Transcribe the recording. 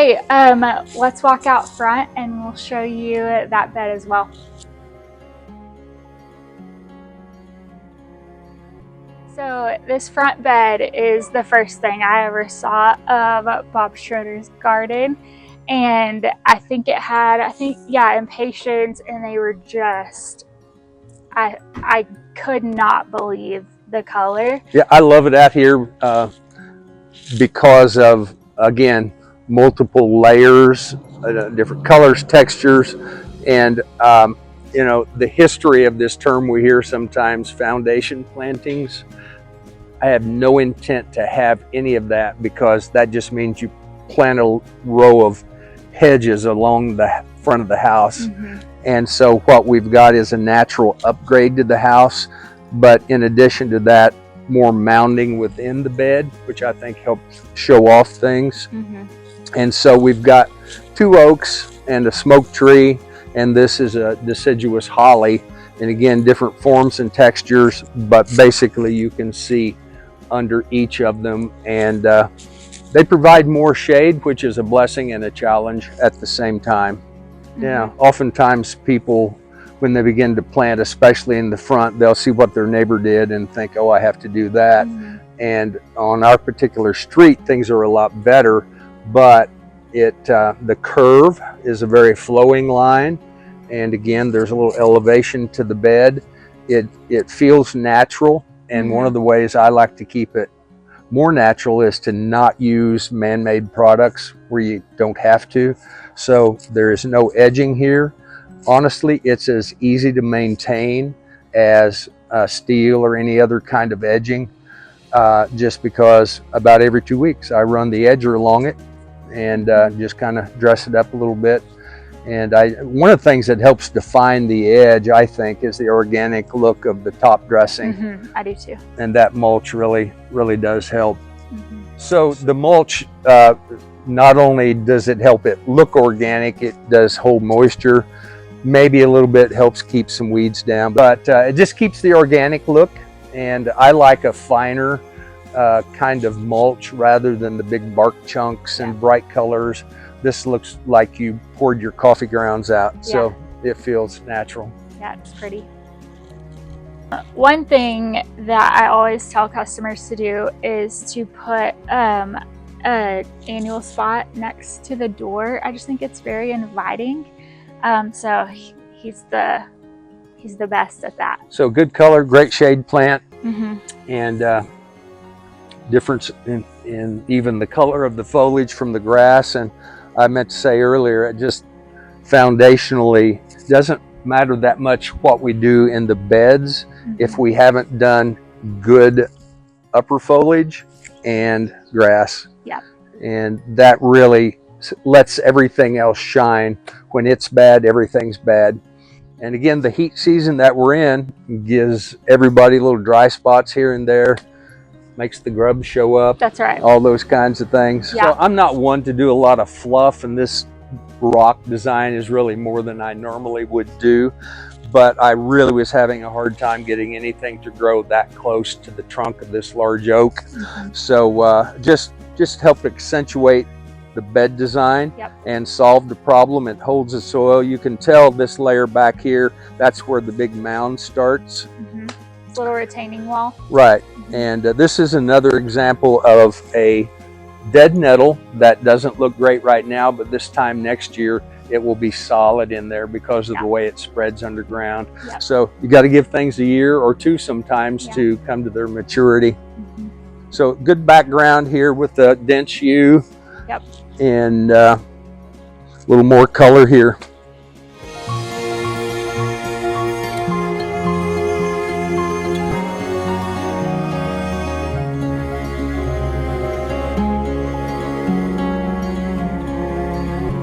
Okay, let's walk out front and we'll show you that bed as well. So this front bed is the first thing I ever saw of Bob Schroeder's garden. And I think it had, impatiens, and they were just, I could not believe the color. Yeah, I love it out here because of, again, multiple layers, different colors, textures, and you know, the history of this term we hear sometimes, foundation plantings. I have no intent to have any of that, because that just means you plant a row of hedges along the front of the house. And so what we've got is a natural upgrade to the house, but in addition to that, more mounding within the bed, which I think helps show off things. And so we've got 2 oaks and a smoke tree, and this is a deciduous holly, and again, different forms and textures, but basically you can see under each of them, and they provide more shade, which is a blessing and a challenge at the same time. Yeah, oftentimes people, when they begin to plant, especially in the front, they'll see what their neighbor did and think, oh, I have to do that. And on our particular street, things are a lot better, but the curve is a very flowing line, and again, there's a little elevation to the bed. It feels natural, and one of the ways I like to keep it more natural is to not use man-made products where you don't have to. So there is no edging here. Honestly, it's as easy to maintain as steel or any other kind of edging, just because about every 2 weeks I run the edger along it and just kind of dress it up a little bit. And one of the things that helps define the edge, I think, is the organic look of the top dressing. I do too. And that mulch really does help. So the mulch, not only does it help it look organic, it does hold moisture. Maybe a little bit helps keep some weeds down, but it just keeps the organic look. And I like a finer kind of mulch rather than the big bark chunks and bright colors. This looks like you poured your coffee grounds out, so it feels natural. Yeah, it's pretty. One thing that I always tell customers to do is to put an annual spot next to the door. I just think it's very inviting. So he's the best at that. So good color, great shade plant, and difference in even the color of the foliage from the grass. And I meant to say earlier, it just foundationally doesn't matter that much what we do in the beds if we haven't done good upper foliage and grass. And that really lets everything else shine. When it's bad, everything's bad. And again, the heat season that we're in gives everybody little dry spots here and there, makes the grub show up. That's right. All those kinds of things. So I'm not one to do a lot of fluff, and this rock design is really more than I normally would do, but I really was having a hard time getting anything to grow that close to the trunk of this large oak. So just help accentuate the bed design and solve the problem. It holds the soil. You can tell this layer back here, that's where the big mound starts. Little retaining wall. Right. And this is another example of a dead nettle that doesn't look great right now, but this time next year it will be solid in there because of the way it spreads underground. So you got to give things a year or two sometimes to come to their maturity. So good background here with the dense yew and a little more color here.